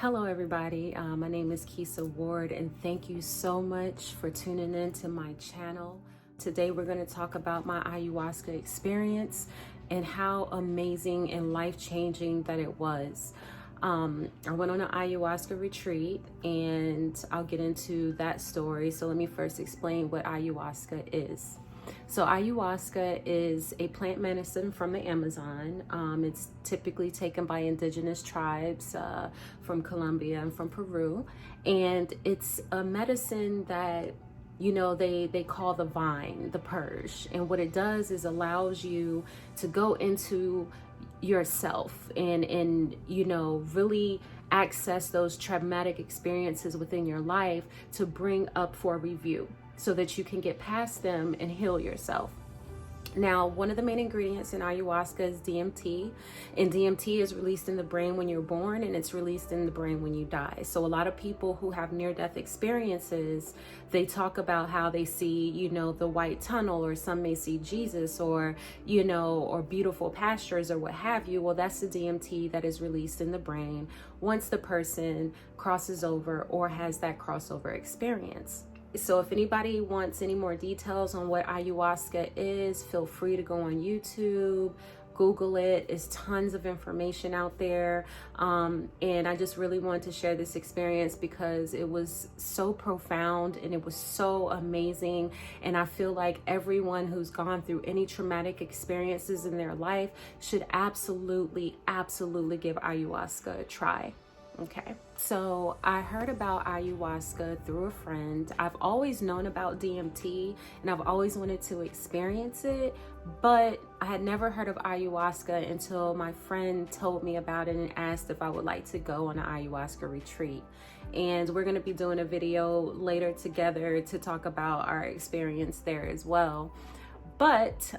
Hello, everybody. My name is Kisa Ward, and thank you so much for tuning in to my channel. Today, we're going to talk about my ayahuasca experience and how amazing and life-changing that it was. I went on an ayahuasca retreat, and I'll get into that story. So let me first explain what ayahuasca is. So ayahuasca is a plant medicine from the Amazon. It's typically taken by indigenous tribes from Colombia and from Peru. And it's a medicine that, they call the vine, the purge. And what it does is allows you to go into yourself and really access those traumatic experiences within your life to bring up for review, so that you can get past them and heal yourself. Now, one of the main ingredients in ayahuasca is DMT, and DMT is released in the brain when you're born, and it's released in the brain when you die. So a lot of people who have near-death experiences, they talk about how they see, the white tunnel, or some may see Jesus, or, or beautiful pastures, or what have you. Well, that's the DMT that is released in the brain once the person crosses over or has that crossover experience. So if anybody wants any more details on what ayahuasca is, feel free to go on YouTube, Google it. There's tons of information out there. And I just really wanted to share this experience because it was so profound and it was so amazing. And I feel like everyone who's gone through any traumatic experiences in their life should absolutely give ayahuasca a try. Okay, so I heard about ayahuasca through a friend. I've always known about DMT and I've always wanted to experience it, but I had never heard of ayahuasca until my friend told me about it and asked if I would like to go on an ayahuasca retreat. And we're going to be doing a video later together to talk about our experience there as well. But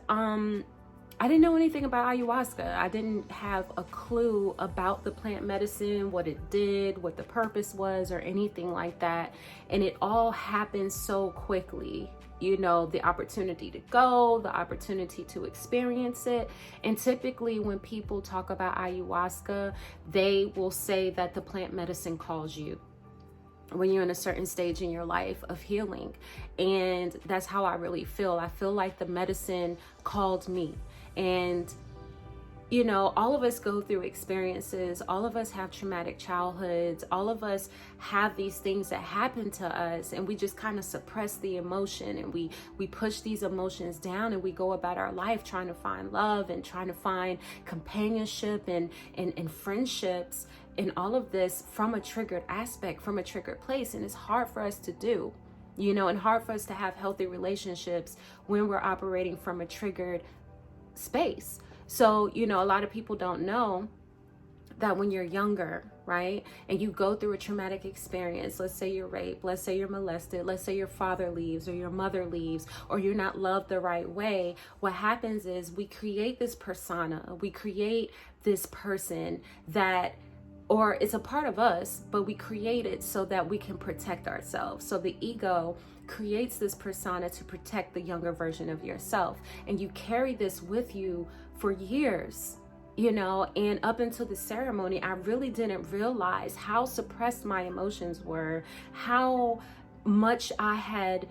I didn't know anything about ayahuasca. I didn't have a clue about the plant medicine, what it did, what the purpose was, or anything like that. And it all happened so quickly. The opportunity to go, the opportunity to experience it. And typically when people talk about ayahuasca, they will say that the plant medicine calls you when you're in a certain stage in your life of healing. And that's how I really feel. I feel like the medicine called me. And, all of us go through experiences. All of us have traumatic childhoods. All of us have these things that happen to us, and we just kind of suppress the emotion, and we push these emotions down, and we go about our life trying to find love and trying to find companionship and friendships and all of this from a triggered aspect, from a triggered place. And it's hard for us to do, and hard for us to have healthy relationships when we're operating from a triggered space. So, a lot of people don't know that when you're younger, right, and you go through a traumatic experience, let's say you're raped, let's say you're molested, let's say your father leaves or your mother leaves, or you're not loved the right way, what happens is we create this persona, we create this person that, or it's a part of us, but we create it so that we can protect ourselves. So the ego creates this persona to protect the younger version of yourself. And you carry this with you for years, and up until the ceremony, I really didn't realize how suppressed my emotions were, how much I had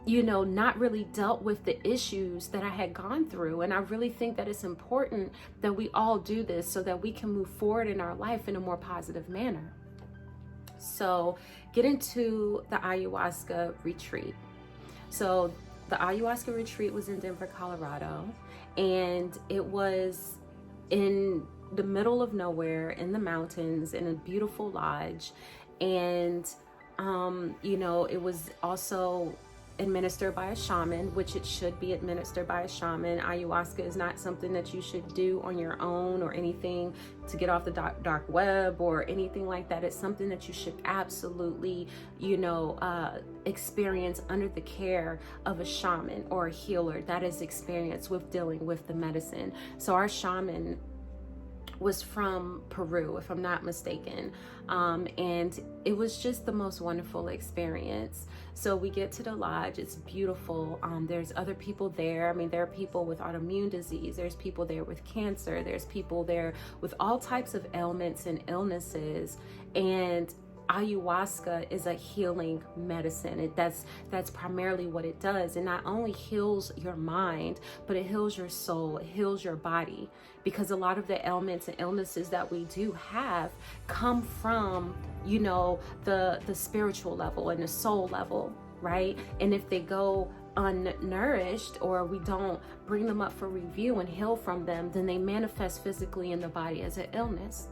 not really dealt with the issues that I had gone through. And I really think that it's important that we all do this so that we can move forward in our life in a more positive manner. So get into the ayahuasca retreat. So the ayahuasca retreat was in Denver, Colorado, and it was in the middle of nowhere in the mountains in a beautiful lodge. And, it was also administered by a shaman, which it should be administered by a shaman. Ayahuasca is not something that you should do on your own or anything to get off the dark web or anything like that. It's something that you should absolutely, experience under the care of a shaman or a healer that is experienced with dealing with the medicine. So our shaman was from Peru, if I'm not mistaken. And it was just the most wonderful experience. So we get to the lodge, it's beautiful. There's other people there. I mean, there are people with autoimmune disease, there's people there with cancer, there's people there with all types of ailments and illnesses. And ayahuasca is a healing medicine. That's primarily what it does. It not only heals your mind, but it heals your soul, it heals your body, because a lot of the ailments and illnesses that we do have come from, you know, the spiritual level and the soul level, right? And if they go unnourished, or we don't bring them up for review and heal from them, then they manifest physically in the body as an illness.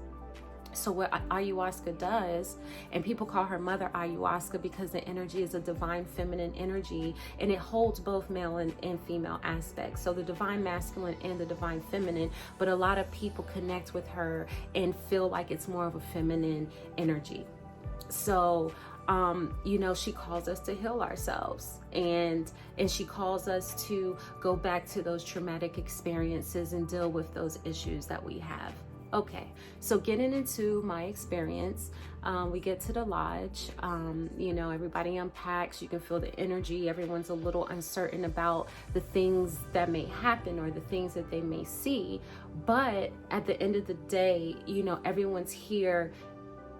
So what ayahuasca does, and people call her Mother Ayahuasca because the energy is a divine feminine energy, and it holds both male and female aspects. So the divine masculine and the divine feminine, but a lot of people connect with her and feel like it's more of a feminine energy. So you know, she calls us to heal ourselves, and she calls us to go back to those traumatic experiences and deal with those issues that we have. Okay, so getting into my experience, we get to the lodge, you know, everybody unpacks, you can feel the energy, everyone's a little uncertain about the things that may happen or the things that they may see, but at the end of the day, you know, everyone's here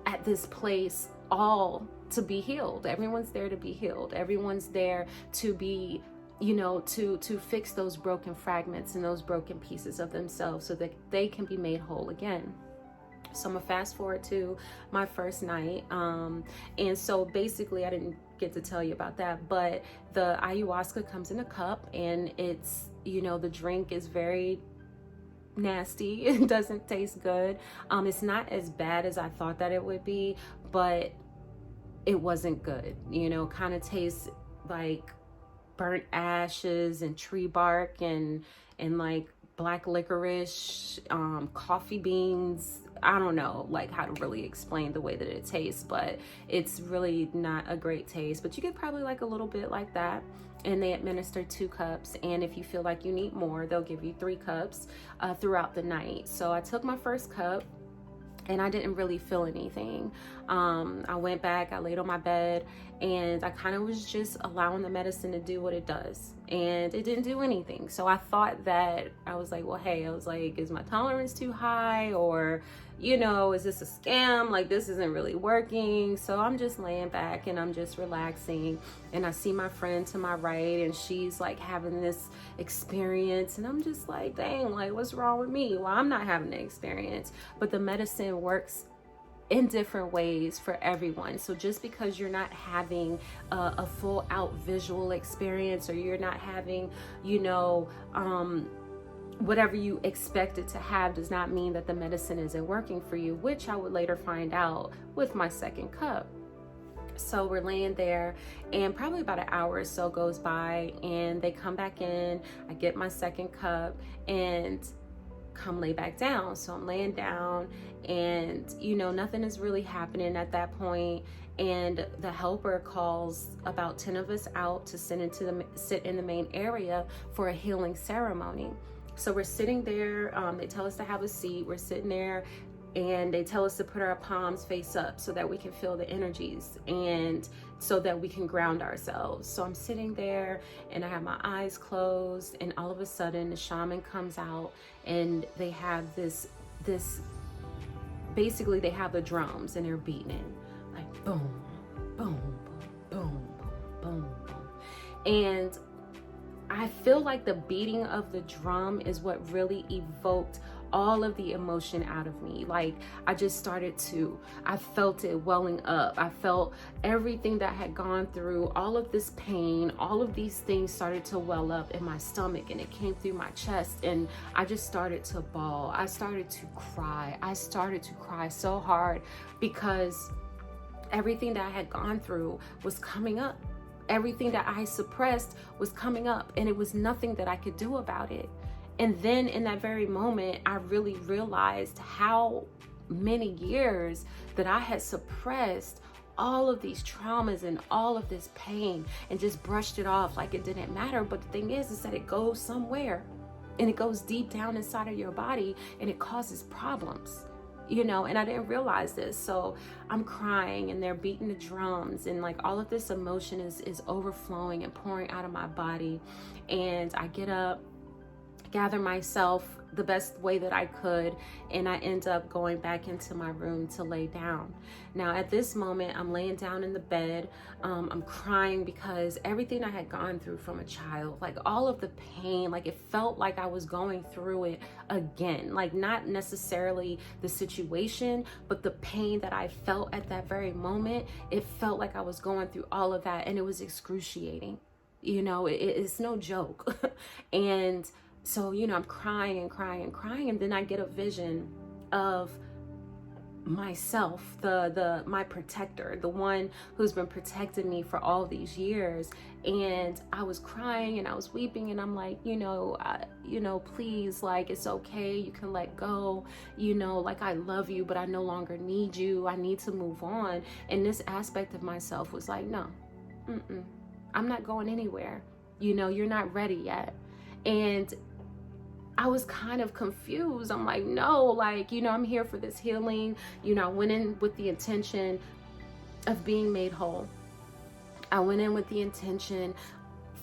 at this place all to be healed. Everyone's there to be healed. Everyone's there to be, you know, to fix those broken fragments and those broken pieces of themselves so that they can be made whole again. So I'm gonna fast forward to my first night. And so basically I didn't get to tell you about that, but the ayahuasca comes in a cup, and it's, you know, the drink is very nasty. It doesn't taste good. It's not as bad as I thought that it would be, but it wasn't good. You know, kind of tastes like burnt ashes and tree bark and like black licorice, coffee beans. I don't know like how to really explain the way that it tastes, but it's really not a great taste. But you get probably like a little bit like that. And they administer 2 cups, and if you feel like you need more, they'll give you 3 cups throughout the night. So I took my first cup, and I didn't really feel anything. I went back, I laid on my bed, and I kind of was just allowing the medicine to do what it does, and it didn't do anything. So I thought that, I was like, well, hey, I was like, is my tolerance too high, or, you know, is this a scam? Like, this isn't really working. So I'm just laying back and I'm just relaxing, and I see my friend to my right, and she's like having this experience, and I'm just like, dang, like, what's wrong with me? Well, I'm not having the experience, but the medicine works in different ways for everyone. So just because you're not having a full out visual experience, or you're not having, you know, whatever you expected to have, does not mean that the medicine isn't working for you, which I would later find out with my second cup. So we're laying there, and probably about an hour or so goes by, and they come back in, I get my second cup, and come lay back down. So I'm laying down, and you know, nothing is really happening at that point. And the helper calls about 10 of us out to sit in the main area for a healing ceremony. So we're sitting there, they tell us to have a seat, we're sitting there, and they tell us to put our palms face up so that we can feel the energies and so that we can ground ourselves. So I'm sitting there, and I have my eyes closed, and all of a sudden the shaman comes out, and they have this basically they have the drums, and they're beating like boom, boom, boom, boom, boom, boom. And I feel like the beating of the drum is what really evoked all of the emotion out of me. Like, I felt it welling up. I felt everything that I had gone through, all of this pain, all of these things started to well up in my stomach, and it came through my chest, and I just started to bawl. I started to cry. I started to cry so hard because everything that I had gone through was coming up. Everything that I suppressed was coming up, and it was nothing that I could do about it. And then in that very moment, I really realized how many years that I had suppressed all of these traumas and all of this pain and just brushed it off like it didn't matter. But the thing is that it goes somewhere. and it goes deep down inside of your body and it causes problems, you know. And I didn't realize this. So I'm crying and they're beating the drums, and like all of this emotion is overflowing and pouring out of my body. And I get up, gather myself the best way that I could, and I end up going back into my room to lay down. Now at this moment, I'm laying down in the bed. I'm crying because everything I had gone through from a child, like all of the pain, like it felt like I was going through it again. Like not necessarily the situation, but the pain that I felt at that very moment. It felt like I was going through all of that, and it was excruciating. You know, it's no joke. And so, you know, I'm crying and crying and crying, and then I get a vision of myself, my protector, the one who's been protecting me for all these years. And I was crying and I was weeping, and I'm like, please, like, it's okay, you can let go, like, I love you, but I no longer need you, I need to move on. And this aspect of myself was like, no, I'm not going anywhere, you're not ready yet. And I was kind of confused. I'm like, no, like, I'm here for this healing. I went in with the intention of being made whole. I went in with the intention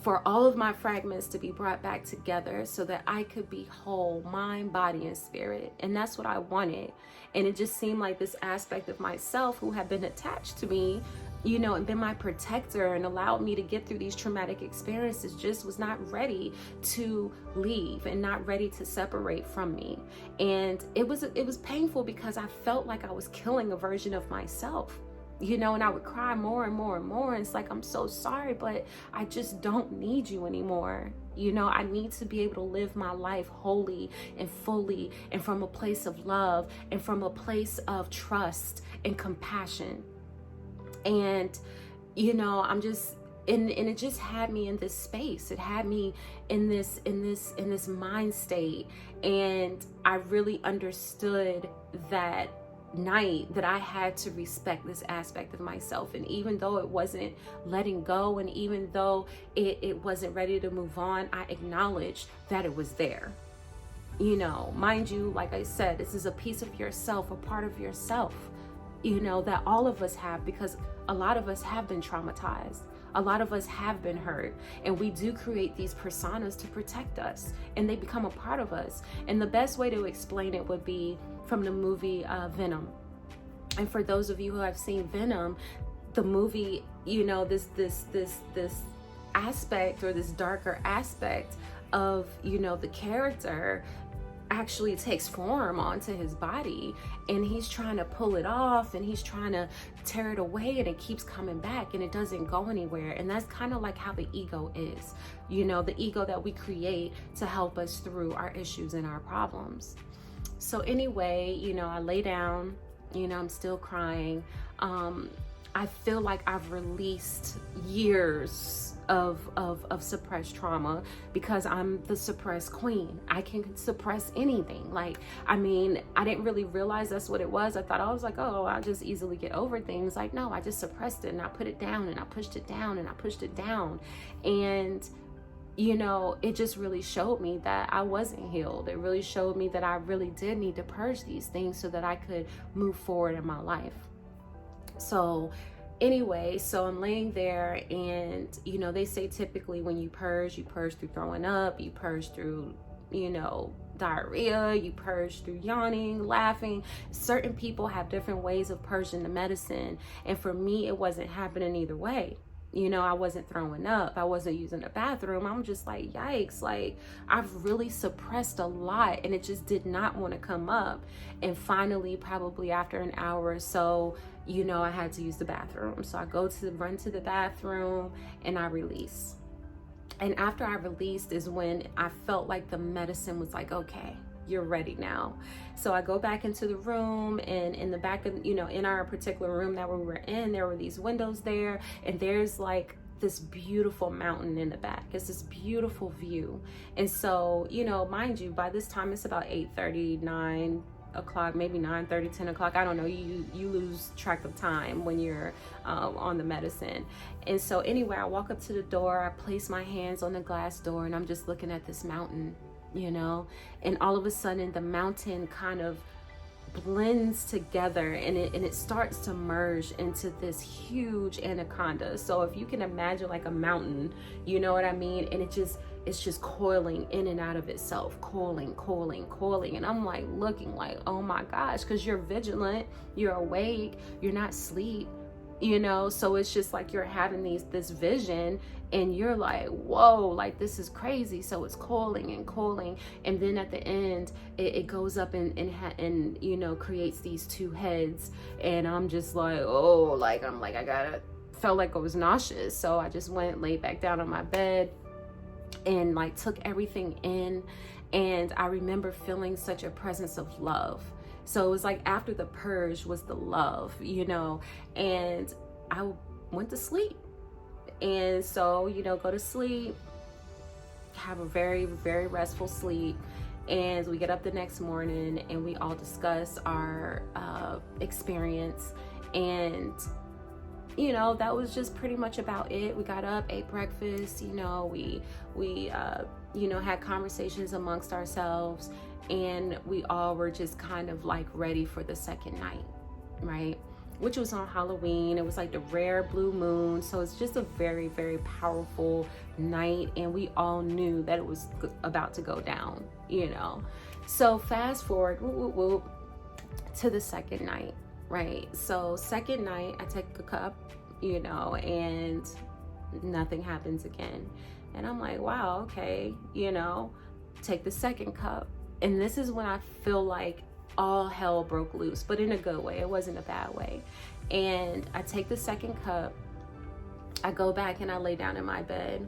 for all of my fragments to be brought back together so that I could be whole, mind, body, and spirit. And that's what I wanted. And it just seemed like this aspect of myself who had been attached to me, and been my protector and allowed me to get through these traumatic experiences, just was not ready to leave and not ready to separate from me. And it was painful because I felt like I was killing a version of myself, and I would cry more and more and more. And it's like, I'm so sorry, but I just don't need you anymore. I need to be able to live my life wholly and fully, and from a place of love and from a place of trust and compassion. And I'm just, and it just had me in this space. It had me in this mind state. And I really understood that night that I had to respect this aspect of myself. And even though it wasn't letting go, and even though it wasn't ready to move on, I acknowledged that it was there. Mind you, like I said, this is a piece of yourself, a part of yourself, that all of us have, because a lot of us have been traumatized. A lot of us have been hurt, and we do create these personas to protect us, and they become a part of us. And the best way to explain it would be from the movie Venom. And for those of you who have seen Venom, the movie, this aspect, or this darker aspect of, the character actually takes form onto his body, and he's trying to pull it off, and he's trying to tear it away, and it keeps coming back, and it doesn't go anywhere. And that's kind of like how the ego is, the ego that we create to help us through our issues and our problems. So anyway, I lay down, I'm still crying. I feel like I've released years of suppressed trauma, because I'm the suppressed queen. I can suppress anything. Like, I didn't really realize that's what it was. I was like, oh, I'll just easily get over things. Like, no, I just suppressed it, and I put it down, and I pushed it down, and I pushed it down. And it just really showed me that I wasn't healed. It really showed me that I really did need to purge these things so that I could move forward in my life. So anyway, so I'm laying there, and they say typically when you purge through throwing up, you purge through diarrhea, you purge through yawning, laughing. Certain people have different ways of purging the medicine, and for me it wasn't happening either way. I wasn't throwing up, I wasn't using the bathroom. I'm just like, yikes, like I've really suppressed a lot, and it just did not want to come up. And finally, probably after an hour or so, I had to use the bathroom. So I run to the bathroom, and I release. And after I released is when I felt like the medicine was like, okay, you're ready now. So I go back into the room, and in the back of, in our particular room that we were in, there were these windows there, and there's like this beautiful mountain in the back. It's this beautiful view. And so, mind you, by this time it's about 8:30, 9 o'clock, maybe 9:30, 10 o'clock. I don't know. You lose track of time when you're on the medicine. And so anyway, I walk up to the door, I place my hands on the glass door, and I'm just looking at this mountain. you know, and all of a sudden the mountain kind of blends together, and it starts to merge into this huge anaconda. So if you can imagine like a mountain, you know what I mean, and it's just coiling in and out of itself, coiling. And I'm like looking like, oh my gosh, because you're vigilant, you're awake, you're not asleep, you know. So it's just like you're having this vision, and you're like, whoa, like this is crazy. So it's coiling, and then at the end it goes up and you know, creates these two heads. And I'm just like, oh, like I'm like, felt like I was nauseous. So I just went, laid back down on my bed, and like took everything in. And I remember feeling such a presence of love. So it was like after the purge was the love, you know. And I went to sleep. And so, you know, go to sleep, have a very, very restful sleep. And we get up the next morning and we all discuss our experience. And, you know, that was just pretty much about it. We got up, ate breakfast, you know, we you know, had conversations amongst ourselves, and we all were just kind of like ready for the second night, right? Which was on Halloween. It was like the rare blue moon. So it's just a very, very powerful night. And we all knew that it was about to go down, you know. So fast forward to the second night, right? So second night, I take a cup, you know, and nothing happens again. And I'm like, wow, okay, you know, take the second cup. And this is when I feel like all hell broke loose, but in a good way. It wasn't a bad way. And I take the second cup, I go back and I lay down in my bed,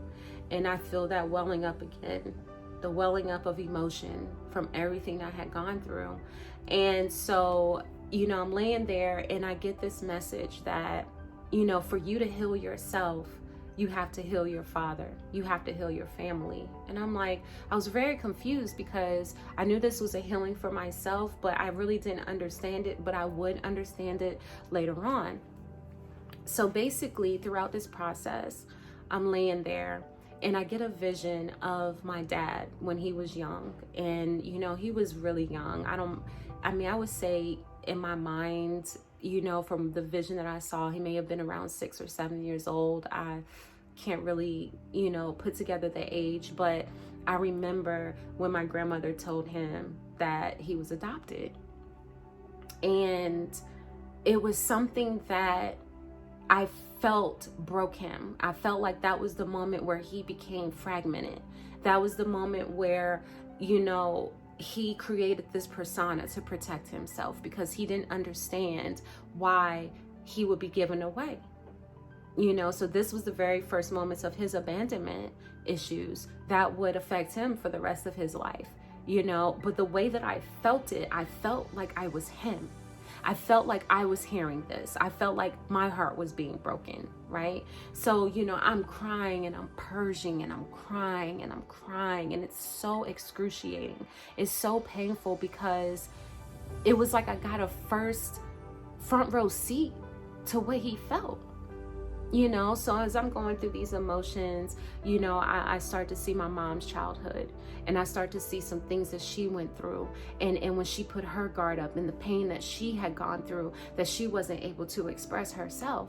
and I feel that welling up again, the welling up of emotion from everything I had gone through. And so, you know, I'm laying there and I get this message that, you know, for you to heal yourself, you have to heal your father. You have to heal your family. And I'm like, I was very confused because I knew this was a healing for myself, but I really didn't understand it, but I would understand it later on. So basically throughout this process, I'm laying there and I get a vision of my dad when he was young. And, you know, he was really young. I would say in my mind, you know, from the vision that I saw, he may have been around 6 or 7 years old. I can't really, you know, put together the age, but I remember when my grandmother told him that he was adopted. And it was something that I felt broke him. I felt like that was the moment where he became fragmented. That was the moment where, you know, he created this persona to protect himself because he didn't understand why he would be given away. You know, so this was the very first moments of his abandonment issues that would affect him for the rest of his life, you know. But the way that I felt it, I felt like I was him. I felt like I was hearing this. I felt like my heart was being broken, right? So, you know, I'm crying and I'm purging and I'm crying and I'm crying, and it's so excruciating. It's so painful because it was like I got a front row seat to what he felt. You know, so as I'm going through these emotions, you know, I start to see my mom's childhood, and I start to see some things that she went through, and when she put her guard up, and the pain that she had gone through that she wasn't able to express herself.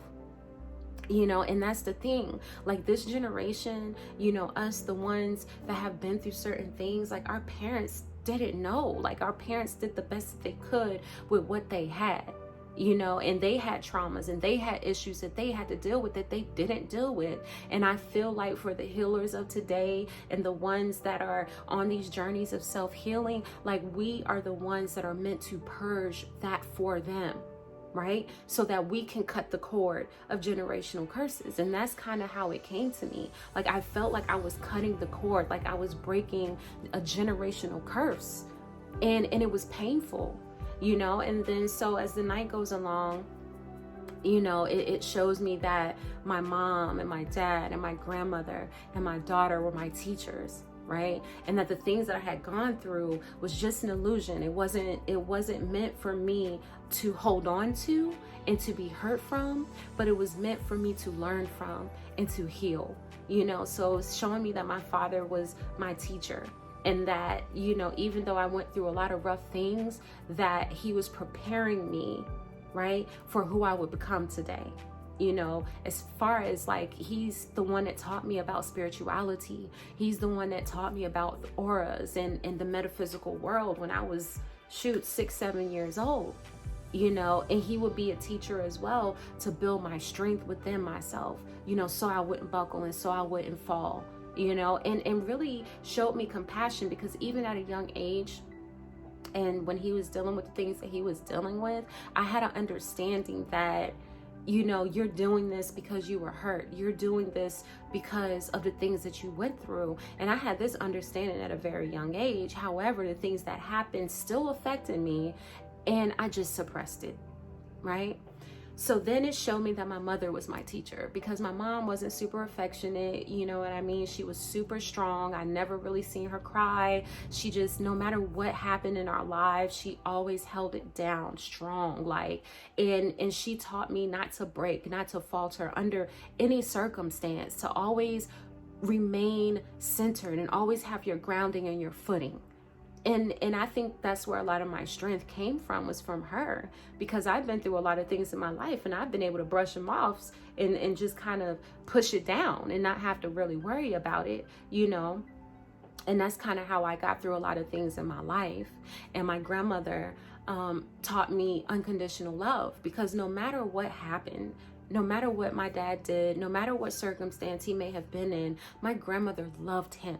You know, and that's the thing, like this generation, you know, us, the ones that have been through certain things, like our parents didn't know, like our parents did the best that they could with what they had. You know, and they had traumas and they had issues that they had to deal with that they didn't deal with. And I feel like for the healers of today and the ones that are on these journeys of self-healing, like we are the ones that are meant to purge that for them, right? So that we can cut the cord of generational curses. And that's kind of how it came to me. Like I felt like I was cutting the cord, like I was breaking a generational curse, and it was painful. You know, and then so as the night goes along, you know, it shows me that my mom and my dad and my grandmother and my daughter were my teachers, right? And that the things that I had gone through was just an illusion. It wasn't meant for me to hold on to and to be hurt from, but it was meant for me to learn from and to heal, you know. So it's showing me that my father was my teacher. And that, you know, even though I went through a lot of rough things, that he was preparing me, right, for who I would become today. You know, as far as like, he's the one that taught me about spirituality. He's the one that taught me about auras and the metaphysical world when I was, 6, 7 years old, you know. And he would be a teacher as well to build my strength within myself, you know, so I wouldn't buckle and so I wouldn't fall, you know, and really showed me compassion, because even at a young age, and when he was dealing with the things that he was dealing with, I had an understanding that, you know, you're doing this because you were hurt. You're doing this because of the things that you went through. And I had this understanding at a very young age. However, the things that happened still affected me, and I just suppressed it, right? So then it showed me that my mother was my teacher, because my mom wasn't super affectionate, you know what I mean? She was super strong. I never really seen her cry. She just, no matter what happened in our lives, she always held it down strong, like, and she taught me not to break, not to falter under any circumstance, to always remain centered and always have your grounding and your footing. And I think that's where a lot of my strength came from, was from her, because I've been through a lot of things in my life, and I've been able to brush them off and just kind of push it down and not have to really worry about it, you know. And that's kind of how I got through a lot of things in my life. And my grandmother taught me unconditional love, because no matter what happened, no matter what my dad did, no matter what circumstance he may have been in, my grandmother loved him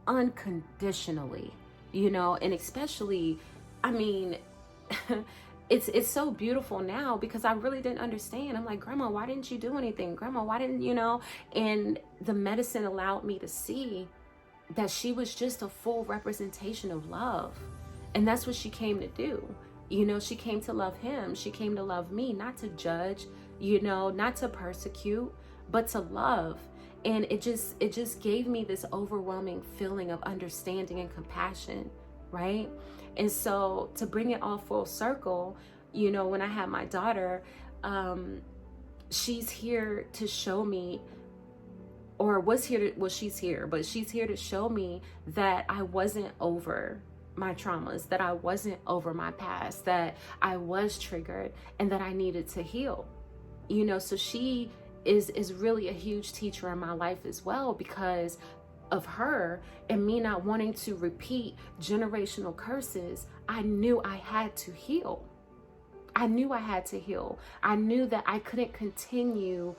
unconditionally. You know, and especially, I mean, it's so beautiful now, because I really didn't understand. I'm like, Grandma, why didn't you do anything? Grandma, why didn't you know? And the medicine allowed me to see that she was just a full representation of love. And that's what she came to do. You know, she came to love him. She came to love me, not to judge, you know, not to persecute, but to love. And it just gave me this overwhelming feeling of understanding and compassion, right? And so to bring it all full circle, you know, when I had my daughter, she's here to show me, or was here to, well, she's here, but she's here to show me that I wasn't over my traumas, that I wasn't over my past, that I was triggered, and that I needed to heal, you know. So she is really a huge teacher in my life as well, because of her and me not wanting to repeat generational curses. I knew I had to heal. I knew I had to heal. I knew that I couldn't continue,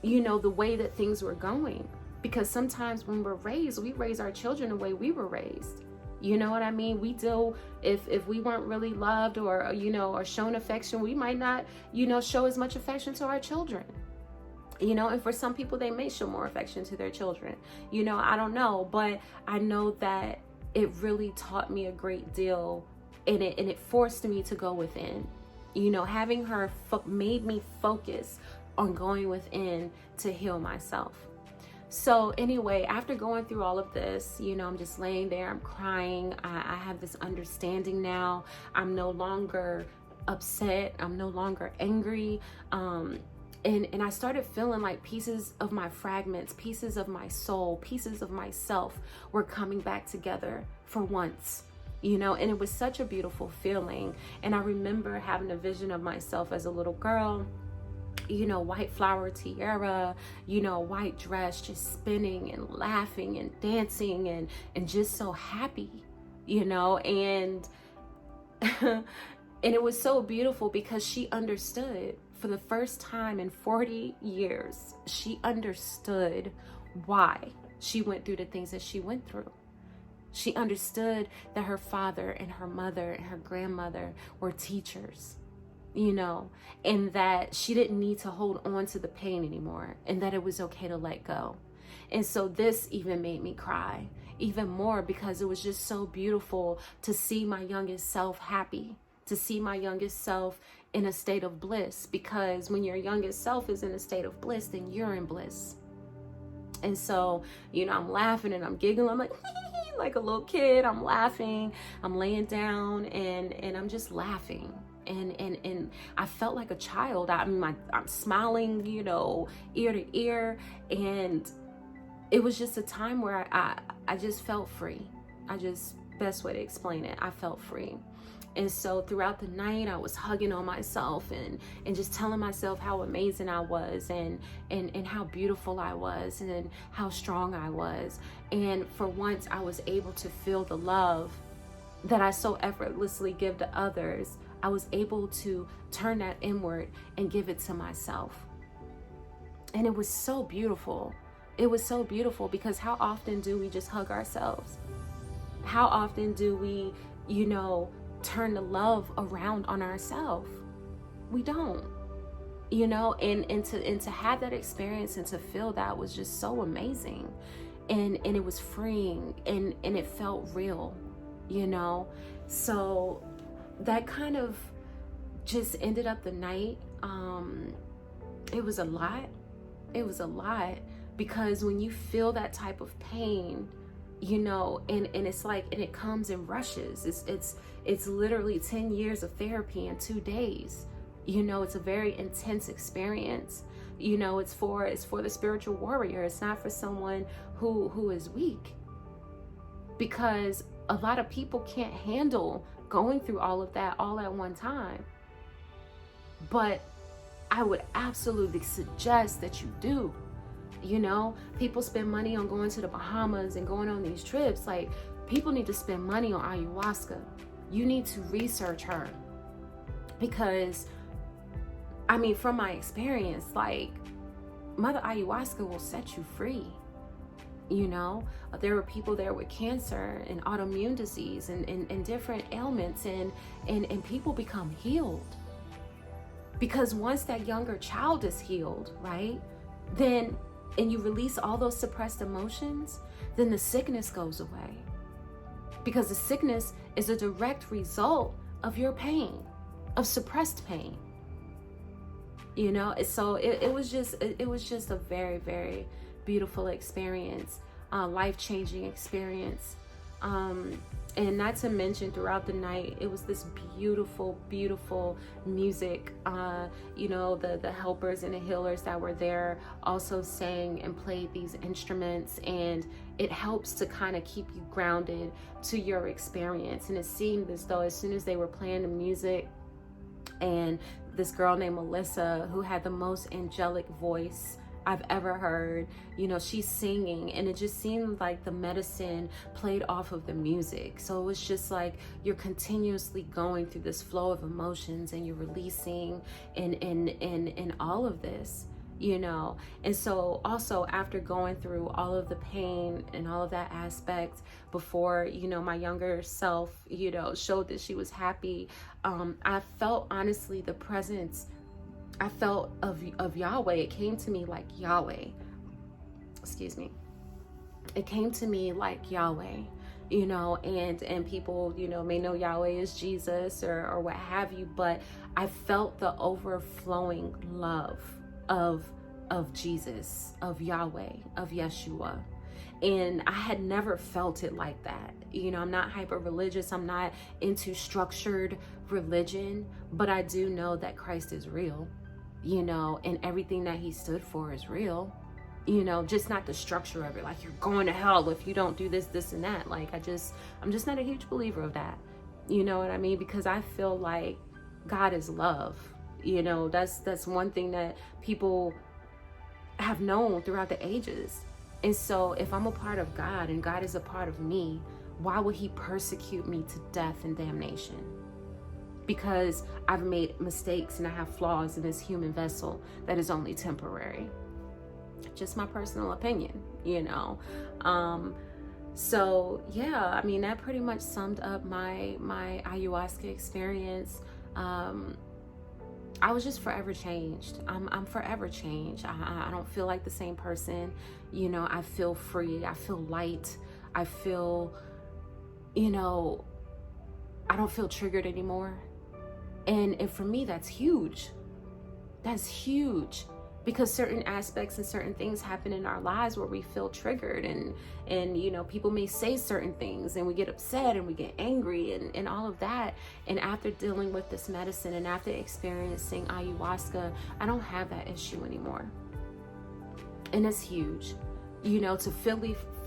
you know, the way that things were going, because sometimes when we're raised, we raise our children the way we were raised. You know what I mean? We do, if we weren't really loved or, you know, or shown affection, we might not, you know, show as much affection to our children. You know, and for some people, they may show more affection to their children. You know, I don't know, but I know that it really taught me a great deal, and it forced me to go within. You know, having her made me focus on going within to heal myself. So anyway, after going through all of this, you know, I'm just laying there, I'm crying. I have this understanding now. I'm no longer upset. I'm no longer angry. And I started feeling like pieces of my fragments, pieces of my soul, pieces of myself were coming back together for once, you know, and it was such a beautiful feeling. And I remember having a vision of myself as a little girl, you know, white flower tiara, you know, white dress, just spinning and laughing and dancing and just so happy, you know, and and it was so beautiful, because she understood. For the first time in 40 years, she understood why she went through the things that she went through. She understood that her father and her mother and her grandmother were teachers, you know, and that she didn't need to hold on to the pain anymore, and that it was okay to let go. And so this even made me cry even more, because it was just so beautiful to see my youngest self happy, to see my youngest self in a state of bliss, because when your youngest self is in a state of bliss, then you're in bliss. And so, you know, I'm laughing and I'm giggling. I'm like, like a little kid. I'm laughing. I'm laying down and I'm just laughing. And I felt like a child. I'm smiling, you know, ear to ear. And it was just a time where I just felt free. Best way to explain it, I felt free. And so throughout the night, I was hugging on myself and just telling myself how amazing I was and how beautiful I was and how strong I was. And for once, I was able to feel the love that I so effortlessly give to others. I was able to turn that inward and give it to myself. And it was so beautiful. It was so beautiful, because how often do we just hug ourselves? How often do we, turn the love around on ourselves? We don't, and to have that experience and to feel that was just so amazing. And it was freeing and it felt real, So that kind of just ended up the night. It was a lot. It was a lot, because when you feel that type of pain, and it's like, and it comes in rushes. It's literally 10 years of therapy in 2 days. It's a very intense experience. It's for the spiritual warrior. It's not for someone who is weak, because a lot of people can't handle going through all of that all at one time. But I would absolutely suggest that you do. People spend money on going to the Bahamas and going on these trips. Like, people need to spend money on ayahuasca. You need to research her, because from my experience, like, Mother Ayahuasca will set you free. There were people there with cancer and autoimmune disease and different ailments, and people become healed. Because once that younger child is healed, right, then, and you release all those suppressed emotions, then the sickness goes away. Because the sickness is a direct result of your pain, of suppressed pain. So it was just a very, very beautiful experience, life-changing experience. And not to mention, throughout the night, it was this beautiful, beautiful music. The helpers and the healers that were there also sang and played these instruments, and it helps to kind of keep you grounded to your experience. And it seemed as though as soon as they were playing the music, and this girl named Melissa, who had the most angelic voice I've ever heard, she's singing, and it just seemed like the medicine played off of the music. So it was just like you're continuously going through this flow of emotions, and you're releasing in all of this, And so also, after going through all of the pain and all of that aspect, before, my younger self, showed that she was happy, I felt, honestly, the presence I felt of Yahweh. It came to me like Yahweh. Excuse me. It came to me like Yahweh, and people, may know Yahweh as Jesus or what have you, but I felt the overflowing love of Jesus, of Yahweh, of Yeshua. And I had never felt it like that. I'm not hyper religious. I'm not into structured religion, but I do know that Christ is real. And everything that he stood for is real, just not the structure of it. Like, you're going to hell if you don't do this, this, and that. Like, I'm just not a huge believer of that. You know what I mean? Because I feel like God is love. That's one thing that people have known throughout the ages. And so if I'm a part of God and God is a part of me, why would he persecute me to death and damnation? Because I've made mistakes and I have flaws in this human vessel that is only temporary. Just my personal opinion, So yeah, that pretty much summed up my ayahuasca experience. I was just forever changed. I'm forever changed. I don't feel like the same person. I feel free. I feel light. I feel, I don't feel triggered anymore. And for me, that's huge. That's huge, because certain aspects and certain things happen in our lives where we feel triggered, and people may say certain things, and we get upset and we get angry and all of that. And after dealing with this medicine and after experiencing ayahuasca, I don't have that issue anymore. And it's huge, to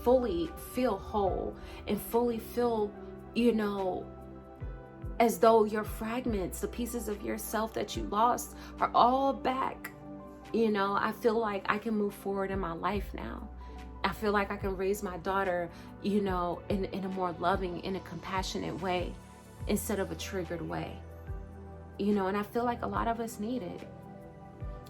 fully feel whole and fully feel, you know, as though your fragments, the pieces of yourself that you lost, are all back. You know, I feel like I can move forward in my life now. I feel like I can raise my daughter, you know, in a more loving, in a compassionate way, instead of a triggered way. You know, and I feel like a lot of us need it.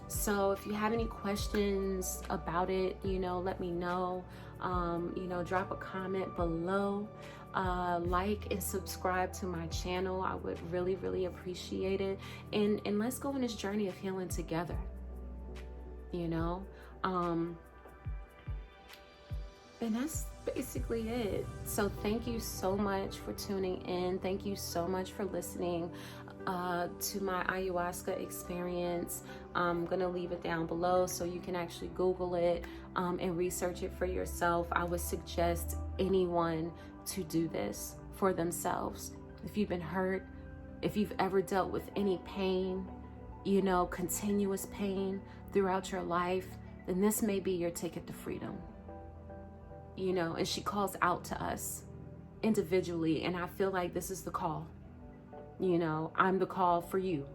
So if you have any questions about it, you know, let me know. You know, drop a comment below. Like and subscribe to my channel. I would really, really appreciate it. And let's go on this journey of healing together. You know, and that's basically it. So thank you so much for tuning in. Thank you so much for listening to my ayahuasca experience. I'm gonna leave it down below so you can actually Google it and research it for yourself. I would suggest anyone to do this for themselves. If you've been hurt, if you've ever dealt with any pain, you know, continuous pain throughout your life, then this may be your ticket to freedom. You know, and she calls out to us individually, and I feel like this is the call. You know, I'm the call for you.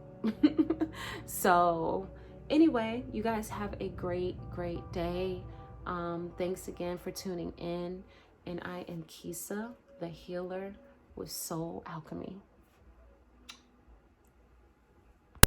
So anyway, you guys have a great day. Thanks again for tuning in, and I am Kisa, the healer with Soul Alchemy.